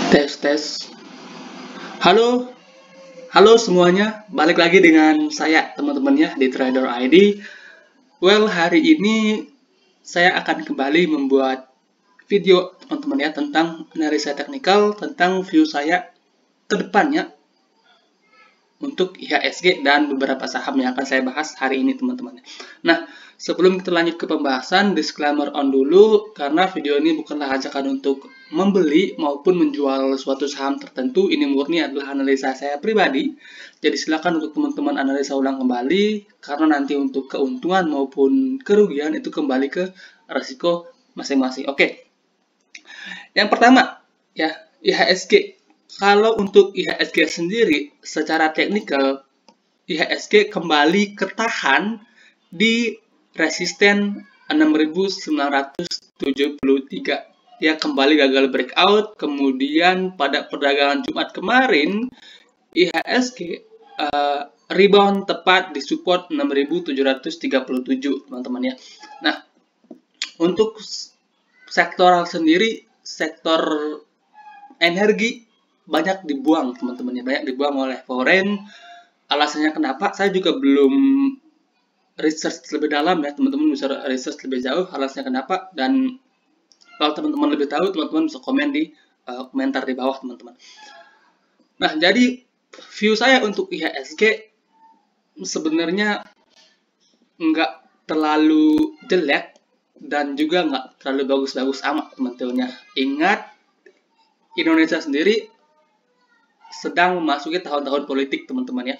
Tes tes. Halo, halo semuanya. Balik lagi dengan saya teman-temannya di Trader ID. Well, hari ini saya akan kembali membuat video teman-teman ya tentang analisa teknikal, tentang view saya ke depannya untuk IHSG dan beberapa saham yang akan saya bahas hari ini teman-teman. Nah, sebelum kita lanjut ke pembahasan, disclaimer on dulu karena video ini bukanlah ajakan untuk membeli maupun menjual suatu saham tertentu. Ini murni adalah analisa saya pribadi. Jadi silakan untuk teman-teman analisa ulang kembali karena nanti untuk keuntungan maupun kerugian itu kembali ke resiko masing-masing. Oke. Yang pertama, ya, IHSG. Kalau untuk IHSG sendiri, secara teknikal, IHSG kembali ketahan di resisten 6.973. Ya, kembali gagal breakout. Kemudian pada perdagangan Jumat kemarin, IHSG rebound tepat di support 6.737, teman-teman ya. Nah, untuk sektoral sendiri, sektor energi banyak dibuang teman-teman ya, banyak dibuang oleh foreign. Alasannya kenapa saya juga belum research lebih dalam ya, teman-teman bisa research lebih jauh alasannya kenapa, dan kalau teman-teman lebih tahu teman-teman bisa komen di komentar di bawah teman-teman. Nah, jadi view saya untuk IHSG sebenarnya nggak terlalu jelek dan juga nggak terlalu bagus-bagus amat teman-teman ya. Ingat, Indonesia sendiri sedang memasuki tahun-tahun politik teman-teman ya.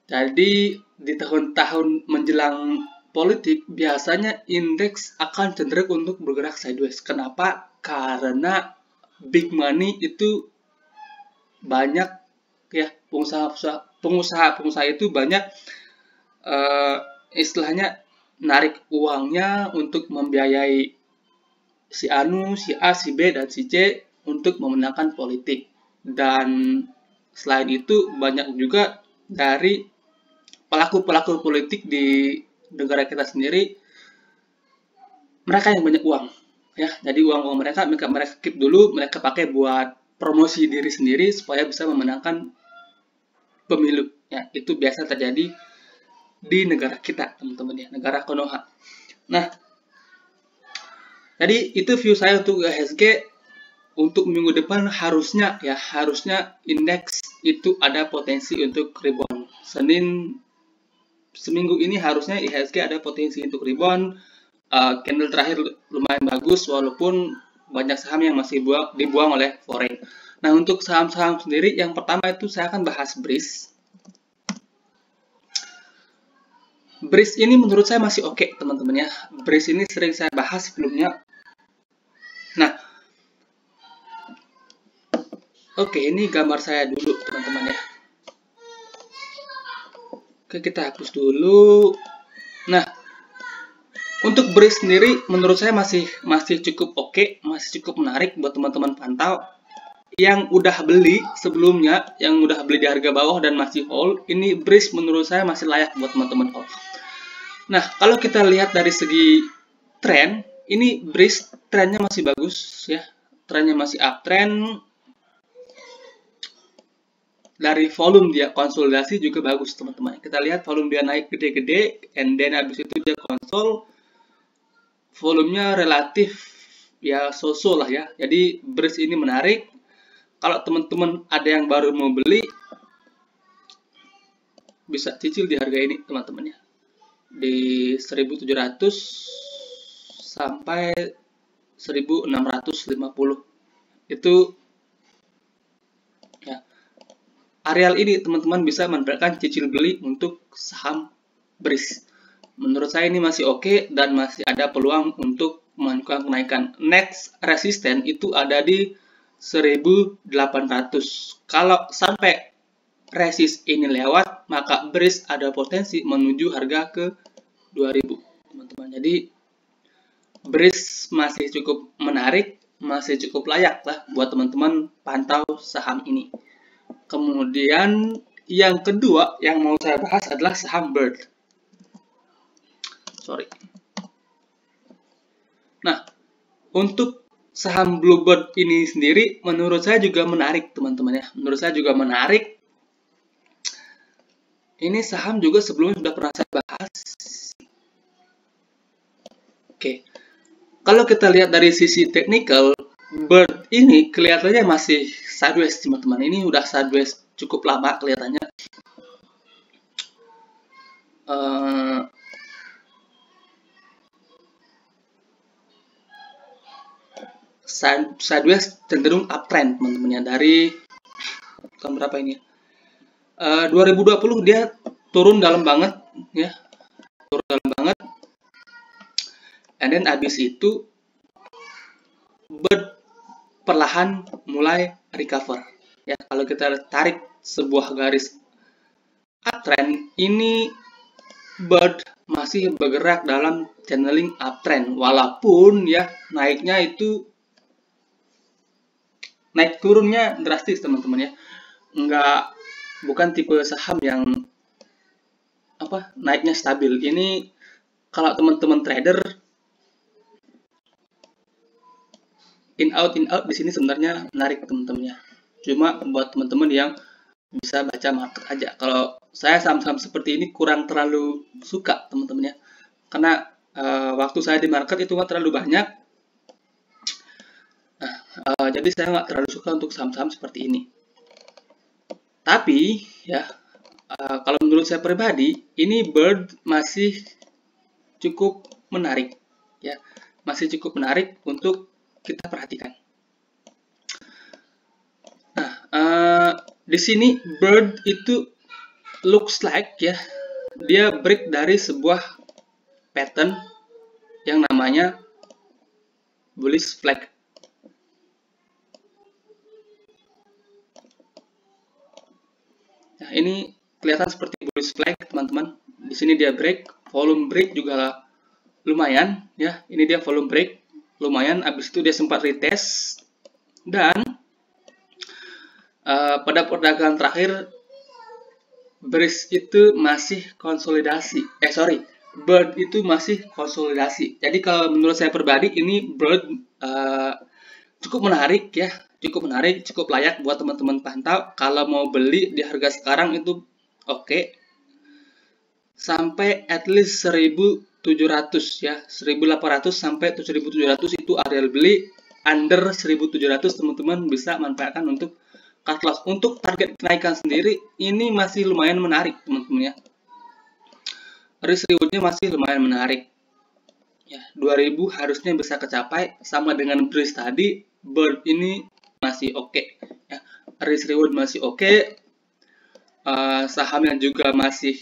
Jadi di tahun-tahun menjelang politik biasanya indeks akan cenderung untuk bergerak sideways. Kenapa? Karena big money itu banyak ya, pengusaha itu banyak istilahnya narik uangnya untuk membiayai si Anu, si A, si B, dan si C untuk memenangkan politik. Dan selain itu banyak juga dari pelaku-pelaku politik di negara kita sendiri, mereka yang banyak uang ya. Jadi uang mereka keep dulu, mereka pakai buat promosi diri sendiri supaya bisa memenangkan pemilu ya. Itu biasa terjadi di negara kita teman-teman ya, negara Konoha. Nah, jadi itu view saya untuk IHSG. Untuk minggu depan harusnya indeks itu ada potensi untuk rebound. Seminggu ini harusnya IHSG ada potensi untuk rebound. Candle terakhir lumayan bagus walaupun banyak saham yang masih dibuang oleh foreign. Nah, untuk saham-saham sendiri, yang pertama itu saya akan bahas BRIS. BRIS ini menurut saya masih oke, teman-teman ya. BRIS ini sering saya bahas sebelumnya. Nah, oke, ini gambar saya dulu teman-teman ya. Oke, kita hapus dulu. Nah, untuk BRIS sendiri menurut saya masih cukup oke, masih cukup menarik buat teman-teman pantau. Yang udah beli sebelumnya, yang udah beli di harga bawah dan masih hold, ini BRIS menurut saya masih layak buat teman-teman hold. Nah, kalau kita lihat dari segi tren, ini BRIS trennya masih bagus ya. Trennya masih uptrend. Dari volume dia konsolidasi juga bagus teman-teman. Kita lihat volume dia naik gede-gede, and then habis itu dia konsol, volumenya relatif ya so-so lah ya. Jadi BRIS ini menarik. Kalau teman-teman ada yang baru mau beli, bisa cicil di harga ini teman-teman ya, di 1.700 sampai 1.650 itu ya. Areal ini teman-teman bisa menerapkan cicil beli untuk saham BRIS. Menurut saya ini masih oke dan masih ada peluang untuk melakukan kenaikan. Next resisten itu ada di 1.800. Kalau sampai resist ini lewat, maka BRIS ada potensi menuju harga ke 2.000, teman-teman. Jadi BRIS masih cukup menarik, masih cukup layak lah buat teman-teman pantau saham ini. Kemudian yang kedua yang mau saya bahas adalah saham Bird. Nah, untuk saham Bluebird ini sendiri menurut saya juga menarik, teman-teman ya. Menurut saya juga menarik. Ini saham juga sebelumnya sudah pernah saya bahas. Oke. Kalau kita lihat dari sisi teknikal, Bird ini kelihatannya masih sideways, teman-teman. Ini udah sideways cukup lama kelihatannya. Sideways cenderung uptrend, teman-teman ya. Dari tahun berapa ini? 2020 dia turun dalam banget, ya. Turun dalam banget. And then abis itu Bird perlahan mulai recover. Ya, kalau kita tarik sebuah garis uptrend, ini Bird masih bergerak dalam channeling uptrend, walaupun ya naiknya itu naik turunnya drastis, teman-teman ya. Bukan tipe saham yang naiknya stabil. Ini kalau teman-teman trader in out di sini sebenarnya menarik, teman-teman ya. Cuma buat teman-teman yang bisa baca market aja. Kalau saya saham-saham seperti ini kurang terlalu suka, teman-teman ya. Karena waktu saya di market itu nggak terlalu banyak. Jadi saya nggak terlalu suka untuk saham-saham seperti ini. Tapi ya, kalau menurut saya pribadi, ini Bird masih cukup menarik, ya, masih cukup menarik untuk kita perhatikan. Nah, di sini Bird itu looks like ya, dia break dari sebuah pattern yang namanya bullish flag. Nah, ini kelihatan seperti bullish flag, teman-teman. Di sini dia break, volume break juga lumayan ya. Ini dia volume break lumayan, abis itu dia sempat retest, dan pada perdagangan terakhir bearish itu masih konsolidasi. Bird itu masih konsolidasi. Jadi kalau menurut saya pribadi ini Bird cukup menarik ya, cukup menarik, cukup layak buat teman-teman pantau. Kalau mau beli di harga sekarang itu oke. Sampai at least 1700 ya, 1800 sampai 7700 itu area beli. Under 1700 teman-teman bisa manfaatkan untuk cut loss. Untuk target kenaikan sendiri ini masih lumayan menarik, teman-teman ya. Risk rewardnya masih lumayan menarik ya, 2000 harusnya bisa kecapai. Sama dengan bearish tadi, Bird ini masih oke ya. Risk reward masih oke. Sahamnya juga masih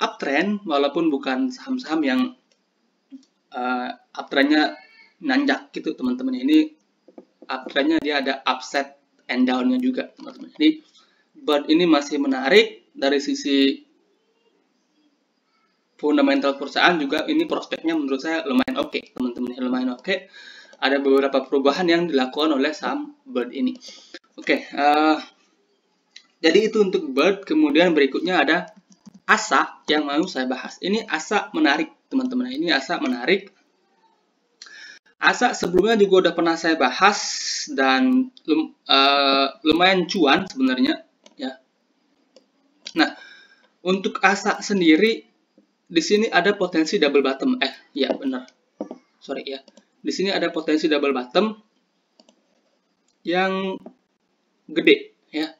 uptrend, walaupun bukan saham-saham yang uptrendnya nanjak gitu, teman-teman. Ini uptrendnya dia ada upside and down-nya juga, teman-teman. Jadi Bird ini masih menarik dari sisi fundamental perusahaan juga. Ini prospeknya menurut saya lumayan oke, teman-teman. Lumayan oke. Ada beberapa perubahan yang dilakukan oleh saham Bird ini. Oke, jadi itu untuk Bird. Kemudian berikutnya ada ASA yang mau saya bahas. Ini ASA menarik, teman-teman. Ini ASA menarik. ASA sebelumnya juga udah pernah saya bahas dan lumayan cuan sebenarnya ya. Nah, untuk ASA sendiri di sini ada potensi double bottom. Ya benar. Sorry ya. Di sini ada potensi double bottom yang gede ya.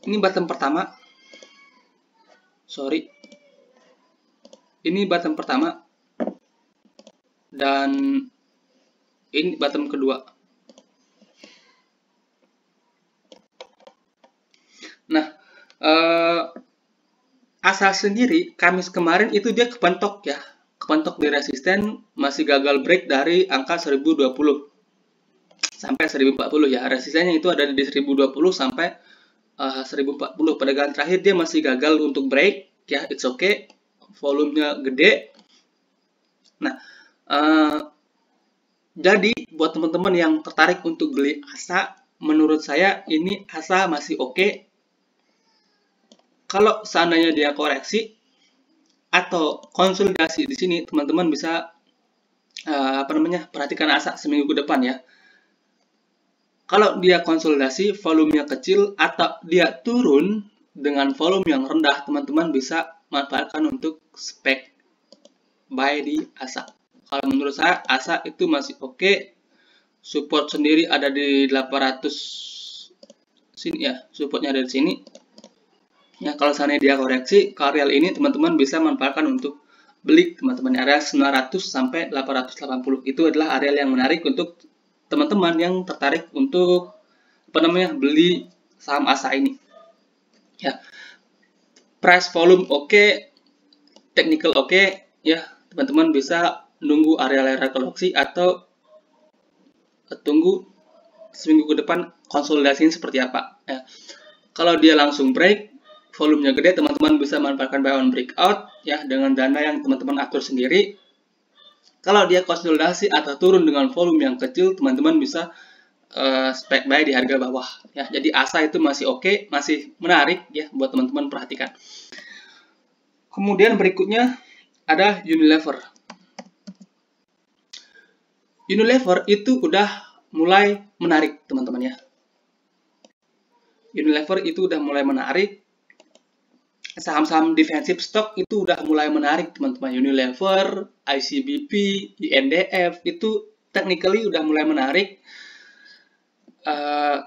Ini bottom pertama. Sorry. Ini bottom pertama. Dan ini bottom kedua. Nah, ASA sendiri Kamis kemarin itu dia kepentok ya. Kepentok di resisten, masih gagal break dari angka 1020 sampai 1040 ya. Resistennya itu ada di 1020 sampai 1040. Perdagangan terakhir dia masih gagal untuk break ya. It's okay. Volumenya gede. Nah, jadi buat teman-teman yang tertarik untuk beli ASA, menurut saya ini ASA masih oke. Kalau seandainya dia koreksi, atau konsolidasi di sini, teman-teman bisa perhatikan ASA seminggu ke depan ya. Kalau dia konsolidasi, volumenya kecil atau dia turun dengan volume yang rendah, teman-teman bisa manfaatkan untuk spek buy di ASA. Kalau menurut saya ASA itu masih oke. Support sendiri ada di 800 sini ya, supportnya ada di sini. Ya, kalau seandainya dia koreksi, ke area ini teman-teman bisa manfaatkan untuk beli, teman-teman. Area 900 sampai 880 itu adalah area yang menarik untuk teman-teman yang tertarik untuk beli saham ASA ini. Ya. Price volume oke, technical oke, ya. Teman-teman bisa nunggu area koreksi atau tunggu seminggu ke depan konsolidasinya seperti apa ya. Kalau dia langsung break, volumenya gede, teman-teman bisa manfaatkan buy on breakout ya dengan dana yang teman-teman atur sendiri. Kalau dia konsolidasi atau turun dengan volume yang kecil, teman-teman bisa spek buy di harga bawah ya. Jadi ASA itu masih oke, masih menarik ya buat teman-teman perhatikan. Kemudian berikutnya ada Unilever. Unilever itu udah mulai menarik, teman-teman ya. Unilever itu udah mulai menarik. Saham-saham defensive stock itu udah mulai menarik, teman-teman. Unilever, ICBP, INDF itu technically udah mulai menarik.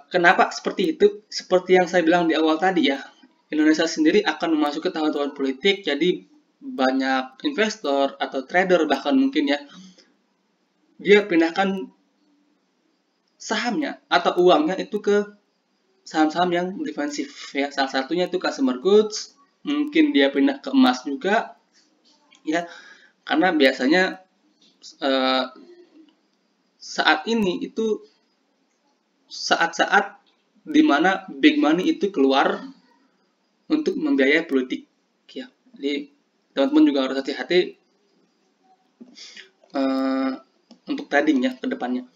Kenapa seperti itu? Seperti yang saya bilang di awal tadi ya, Indonesia sendiri akan memasuki tahun-tahun politik, jadi banyak investor atau trader bahkan mungkin ya, dia pindahkan sahamnya atau uangnya itu ke saham-saham yang defensif ya. Salah satunya itu consumer goods, mungkin dia pindah ke emas juga ya, karena biasanya saat ini itu saat-saat dimana big money itu keluar untuk membiayai politik ya. Jadi teman-teman juga harus hati-hati untuk trading ya ke depannya.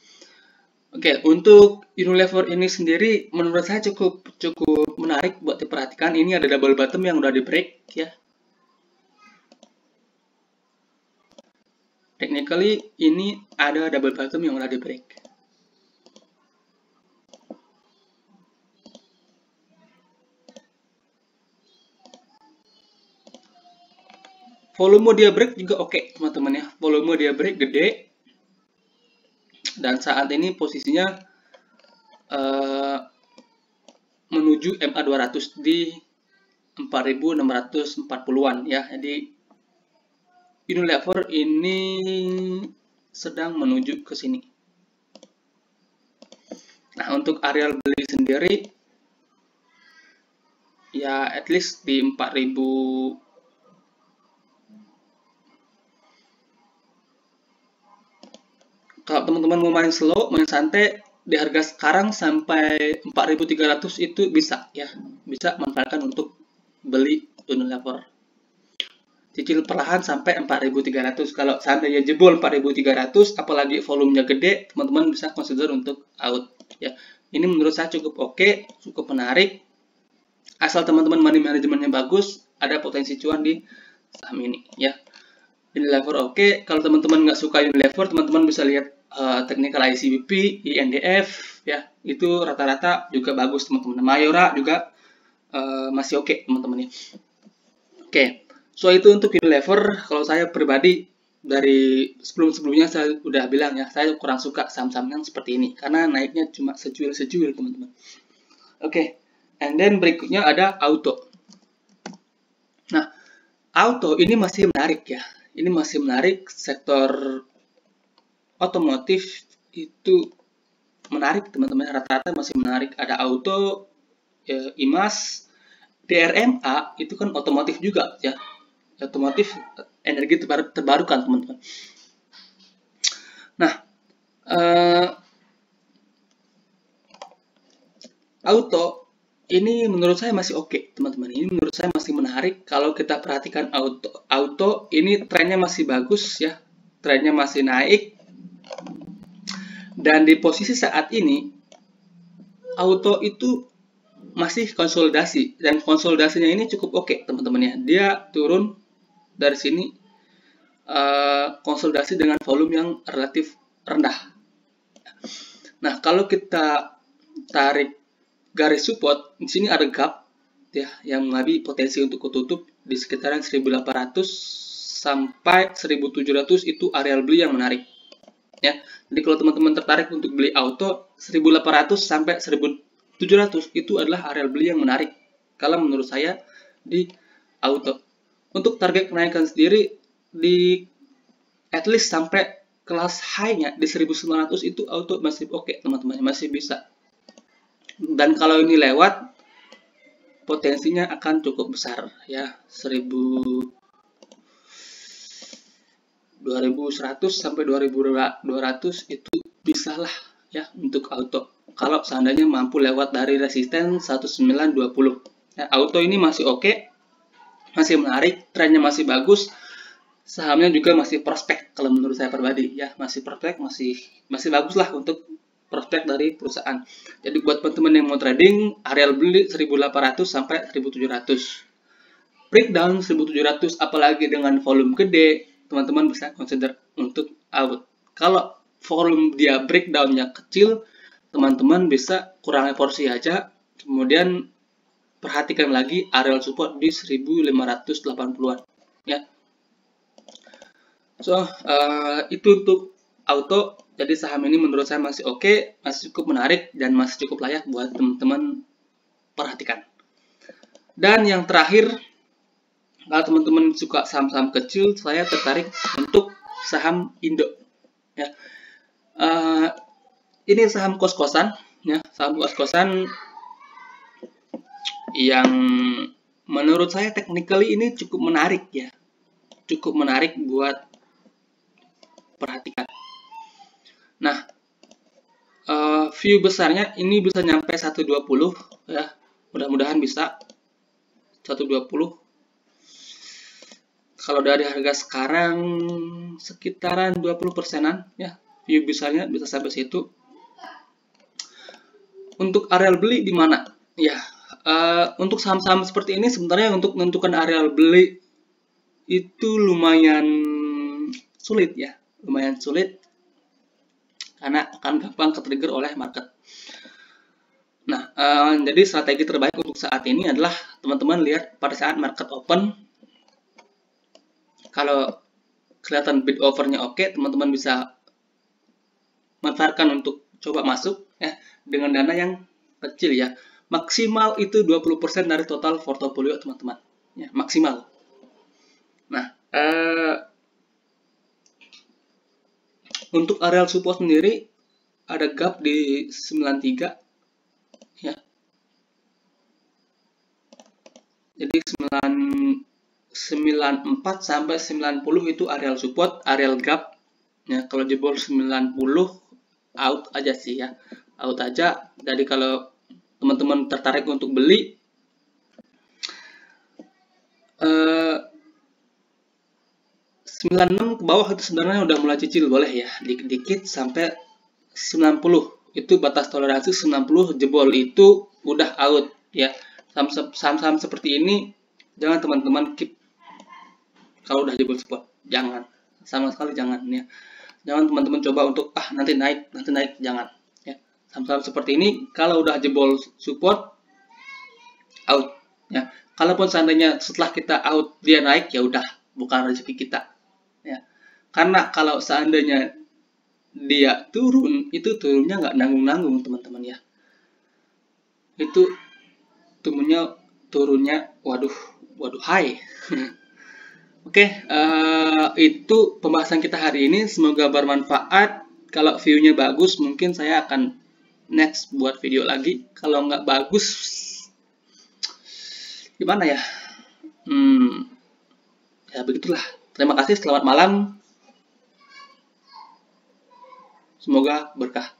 Oke, untuk Unilever ini sendiri menurut saya cukup menarik buat diperhatikan. Ini ada double bottom yang udah di break ya. Technically ini ada double bottom yang udah di break. Volume dia break juga oke, teman-teman ya. Volume dia break gede. Dan saat ini posisinya menuju MA200 di 4.640-an ya. Jadi Unilever ini sedang menuju ke sini. Nah, untuk area beli sendiri ya at least di 4.000. Kalau teman-teman mau main slow, main santai, di harga sekarang sampai 4.300 itu bisa ya, bisa manfaatkan untuk beli Unilever. Cicil perlahan sampai 4.300. Kalau seandainya jebol 4.300, apalagi volumenya gede, teman-teman bisa consider untuk out ya. Ini menurut saya cukup oke, cukup menarik. Asal teman-teman money manajemennya bagus, ada potensi cuan di saham ini ya. Unilever oke. Kalau teman-teman nggak suka Unilever, teman-teman bisa lihat technical ICBP, INDF ya, itu rata-rata juga bagus teman-teman. Mayora juga masih oke teman-teman ya. Oke, so itu untuk Unilever. Kalau saya pribadi dari sebelumnya saya udah bilang ya, saya kurang suka saham-saham yang seperti ini karena naiknya cuma secuil teman-teman. Oke, and then berikutnya ada auto. Nah, auto ini masih menarik ya. Ini masih menarik, sektor otomotif itu menarik teman-teman, rata-rata masih menarik. Ada auto, IMAS, DRMA itu kan otomotif juga ya, otomotif energi terbarukan teman-teman. Nah, auto ini menurut saya masih oke teman-teman. Ini menurut saya masih menarik. Kalau kita perhatikan auto ini trennya masih bagus ya, trennya masih naik. Dan di posisi saat ini, auto itu masih konsolidasi. Dan konsolidasinya ini cukup oke, teman-teman ya. Dia turun dari sini konsolidasi dengan volume yang relatif rendah. Nah, kalau kita tarik garis support, di sini ada gap ya yang mengalami potensi untuk ketutup di sekitaran 1800 sampai 1700 itu areal beli yang menarik. Ya. Jadi kalau teman-teman tertarik untuk beli auto 1800 sampai 1700 itu adalah areal beli yang menarik kalau menurut saya di auto. Untuk target kenaikan sendiri di at least sampai kelas high-nya di 1900 itu auto masih oke, teman-teman, masih bisa. Dan kalau ini lewat potensinya akan cukup besar ya, 2100 sampai 2200 itu bisalah ya untuk auto. Kalau seandainya mampu lewat dari resisten 1920. Ya, auto ini masih oke, masih menarik, trennya masih bagus. Sahamnya juga masih prospek kalau menurut saya pribadi ya, masih prospek, masih bagus lah untuk prospek dari perusahaan. Jadi buat teman-teman yang mau trading, areal beli 1800 sampai 1700. Breakdown 1700 apalagi dengan volume gede, teman-teman bisa consider untuk out. Kalau volume dia breakdownnya kecil, teman-teman bisa kurangi porsi aja, kemudian perhatikan lagi areal support di 1580-an ya. So, itu untuk auto. Jadi saham ini menurut saya masih oke, masih cukup menarik, dan masih cukup layak buat teman-teman perhatikan. Dan yang terakhir, kalau teman-teman suka saham-saham kecil, saya tertarik untuk saham Indo. Ya. Ini saham kos-kosan, ya, saham kos-kosan yang menurut saya technically ini cukup menarik ya, cukup menarik buat perhatikan. Nah, view besarnya ini bisa nyampe 120 ya, mudah-mudahan bisa 120. Kalau dari harga sekarang sekitaran 20%-an ya, view besarnya bisa sampai situ. Untuk areal beli di mana? Ya, untuk saham-saham seperti ini sebenarnya untuk menentukan areal beli itu lumayan sulit ya, lumayan sulit karena akan gampang ke-trigger oleh market. Nah, jadi strategi terbaik untuk saat ini adalah teman-teman lihat pada saat market open. Kalau kelihatan bid overnya oke, teman-teman bisa manfaatkan untuk coba masuk ya dengan dana yang kecil ya. Maksimal itu 20% dari total portofolio teman-teman. Ya, maksimal. Nah, untuk areal support sendiri ada gap di 93 ya. Jadi 94 sampai 90 itu areal support, areal gap. Ya, kalau jebol 90 out aja sih ya. Out aja. Jadi kalau teman-teman tertarik untuk beli 96 ke bawah itu sebenarnya udah mulai cicil, boleh ya, dikit-dikit sampai 90 itu batas toleransi. 90 jebol itu udah out ya. Saham-saham seperti ini jangan teman-teman keep kalau udah jebol support, jangan, sama sekali jangan ya. Jangan teman-teman coba untuk nanti naik, jangan ya. Saham-saham seperti ini kalau udah jebol support out ya. Kalaupun seandainya setelah kita out dia naik, ya udah bukan rezeki kita ya. Karena kalau seandainya dia turun, itu turunnya nggak nanggung-nanggung teman-teman ya. Itu turunnya waduh high. Oke, itu pembahasan kita hari ini. Semoga bermanfaat. Kalau view-nya bagus, mungkin saya akan next buat video lagi. Kalau nggak bagus, gimana ya? Ya begitulah. Terima kasih, selamat malam. Semoga berkah.